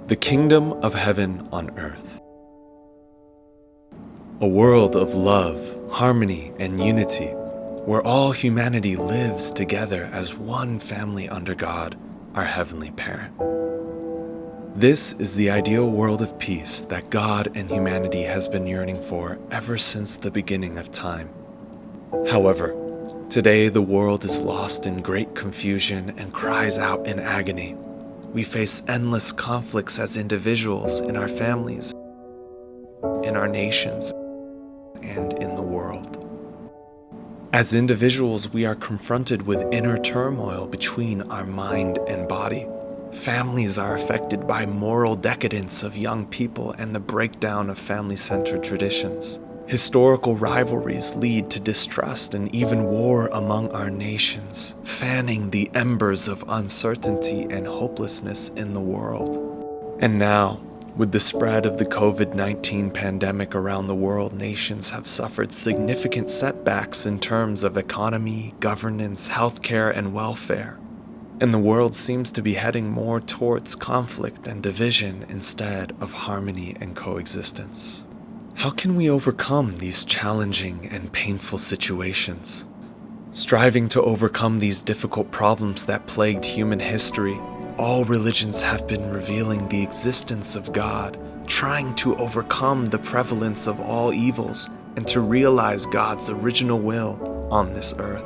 The kingdom of heaven on earth. A world of love, harmony, and unity, where all humanity lives together as one family under God, our heavenly parent. This is the ideal world of peace that God and humanity has been yearning for ever since the beginning of time. However, today the world is lost in great confusion and cries out in agony. We face endless conflicts as individuals, in our families, in our nations, and in the world. As individuals, we are confronted with inner turmoil between our mind and body. Families are affected by moral decadence of young people and the breakdown of family-centered traditions. Historical rivalries lead to distrust and even war among our nations, fanning the embers of uncertainty and hopelessness in the world. And now, with the spread of the COVID-19 pandemic around the world, nations have suffered significant setbacks in terms of economy, governance, healthcare, and welfare. And the world seems to be heading more towards conflict and division instead of harmony and coexistence. How can we overcome these challenging and painful situations? Striving to overcome these difficult problems that plagued human history, all religions have been revealing the existence of God, trying to overcome the prevalence of all evils and to realize God's original will on this earth.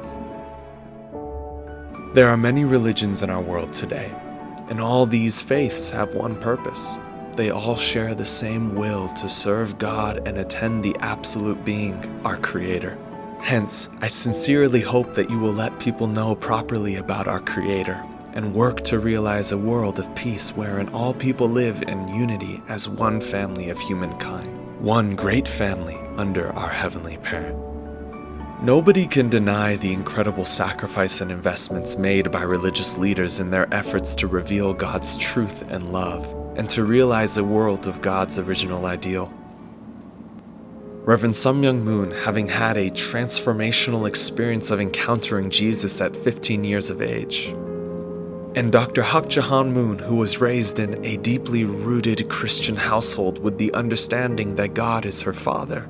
There are many religions in our world today, and all these faiths have one purpose. They all share the same will to serve God and attend the absolute being, our Creator. Hence, I sincerely hope that you will let people know properly about our Creator and work to realize a world of peace wherein all people live in unity as one family of humankind, one great family under our Heavenly Parent. Nobody can deny the incredible sacrifice and investments made by religious leaders in their efforts to reveal God's truth and love, and to realize a world of God's original ideal. Reverend Sun Myung Moon, having had a transformational experience of encountering Jesus at 15 years of age, and Dr. Hak Jahan Moon, who was raised in a deeply rooted Christian household with the understanding that God is her father.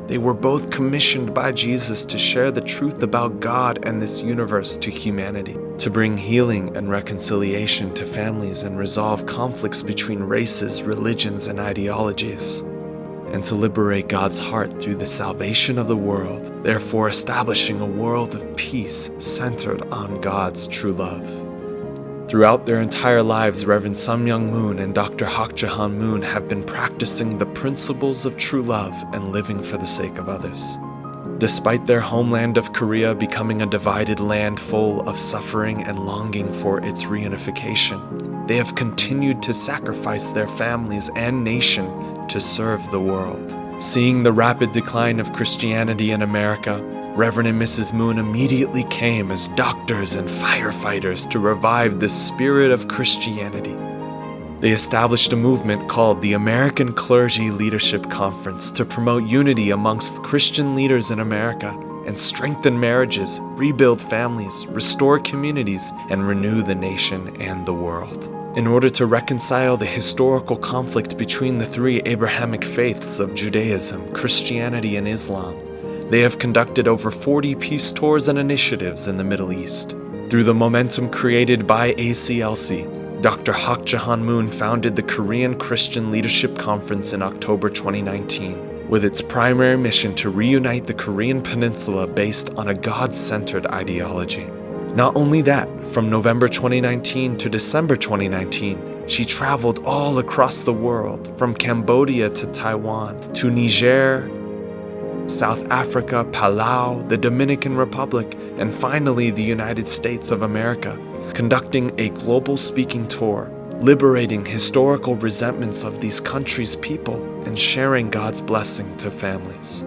They were both commissioned by Jesus to share the truth about God and this universe to humanity, to bring healing and reconciliation to families and resolve conflicts between races, religions, and ideologies, and to liberate God's heart through the salvation of the world, therefore establishing a world of peace centered on God's true love. Throughout their entire lives, Reverend Sun Myung Moon and Dr. Hak Jahan Moon have been practicing the principles of true love and living for the sake of others. Despite their homeland of Korea becoming a divided land full of suffering and longing for its reunification, they have continued to sacrifice their families and nation to serve the world. Seeing the rapid decline of Christianity in America, Reverend and Mrs. Moon immediately came as doctors and firefighters to revive the spirit of Christianity. They established a movement called the American Clergy Leadership Conference to promote unity amongst Christian leaders in America and strengthen marriages, rebuild families, restore communities, and renew the nation and the world. In order to reconcile the historical conflict between the three Abrahamic faiths of Judaism, Christianity, and Islam, they have conducted over 40 peace tours and initiatives in the Middle East. Through the momentum created by WCLC, Dr. Hak Jahan Moon founded the Korean Christian Leadership Conference in October 2019, with its primary mission to reunite the Korean Peninsula based on a God-centered ideology. Not only that, from November 2019 to December 2019, she traveled all across the world, from Cambodia to Taiwan, to Niger, South Africa, Palau, the Dominican Republic, and finally the United States of America, conducting a global speaking tour, liberating historical resentments of these countries' people and sharing God's blessing to families.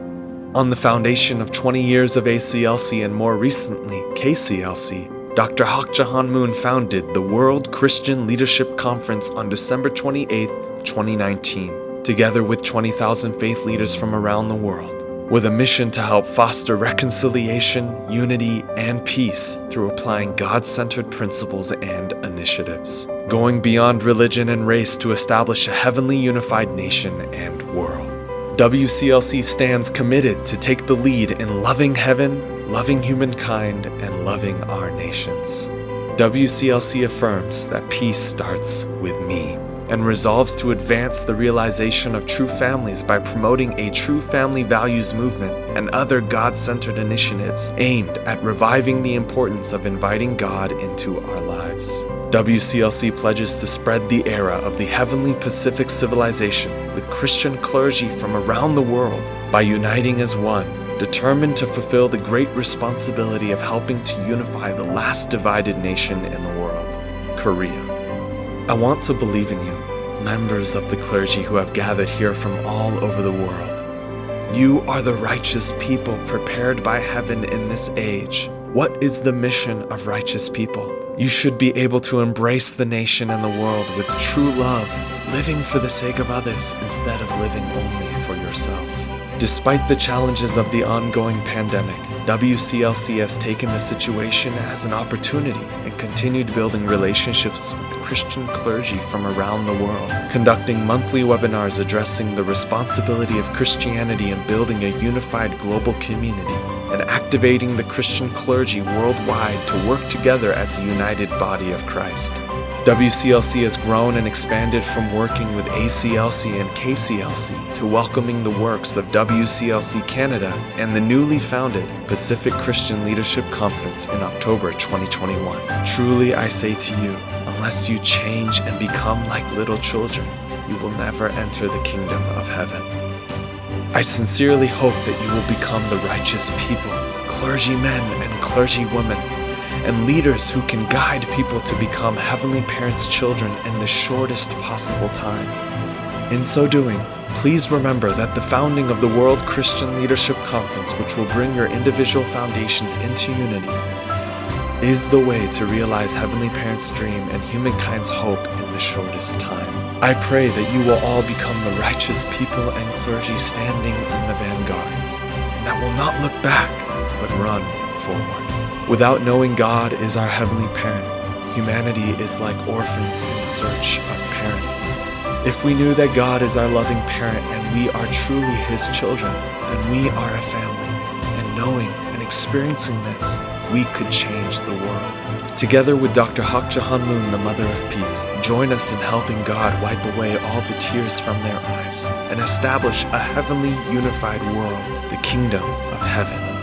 On the foundation of 20 years of WCLC and more recently KCLC, Dr. Hak Jahan Moon founded the World Christian Leadership Conference on December 28, 2019, together with 20,000 faith leaders from around the world. with a mission to help foster reconciliation, unity, and peace through applying God-centered principles and initiatives, going beyond religion and race to establish a heavenly unified nation and world. WCLC stands committed to take the lead in loving heaven, loving humankind, and loving our nations. WCLC affirms that peace starts with me, and resolves to advance the realization of true families by promoting a true family values movement and other God-centered initiatives aimed at reviving the importance of inviting God into our lives. WCLC pledges to spread the era of the heavenly Pacific civilization with Christian clergy from around the world by uniting as one, determined to fulfill the great responsibility of helping to unify the last divided nation in the world, Korea. I want to believe in you, members of the clergy who have gathered here from all over the world. You are the righteous people prepared by heaven in this age. What is the mission of righteous people? You should be able to embrace the nation and the world with true love, living for the sake of others instead of living only for yourself. Despite the challenges of the ongoing pandemic, WCLC has taken the situation as an opportunity and continued building relationships with Christian clergy from around the world, conducting monthly webinars addressing the responsibility of Christianity in building a unified global community, and activating the Christian clergy worldwide to work together as a united body of Christ. WCLC has grown and expanded from working with ACLC and KCLC to welcoming the works of WCLC Canada and the newly founded Pacific Christian Leadership Conference in October 2021. Truly I say to you, unless you change and become like little children, you will never enter the kingdom of heaven. I sincerely hope that you will become the righteous people, clergymen and clergywomen, and leaders who can guide people to become Heavenly Parents' children in the shortest possible time. In so doing, please remember that the founding of the World Christian Leadership Conference, which will bring your individual foundations into unity, is the way to realize Heavenly Parents' dream and humankind's hope in the shortest time. I pray that you will all become the righteous people and clergy standing in the vanguard, and that will not look back, but run forward. Without knowing God is our Heavenly Parent, humanity is like orphans in search of parents. If we knew that God is our loving parent and we are truly His children, then we are a family. And knowing and experiencing this, we could change the world. Together with Dr. Hak Jahan Moon, the Mother of Peace, join us in helping God wipe away all the tears from their eyes and establish a heavenly unified world, the kingdom of heaven.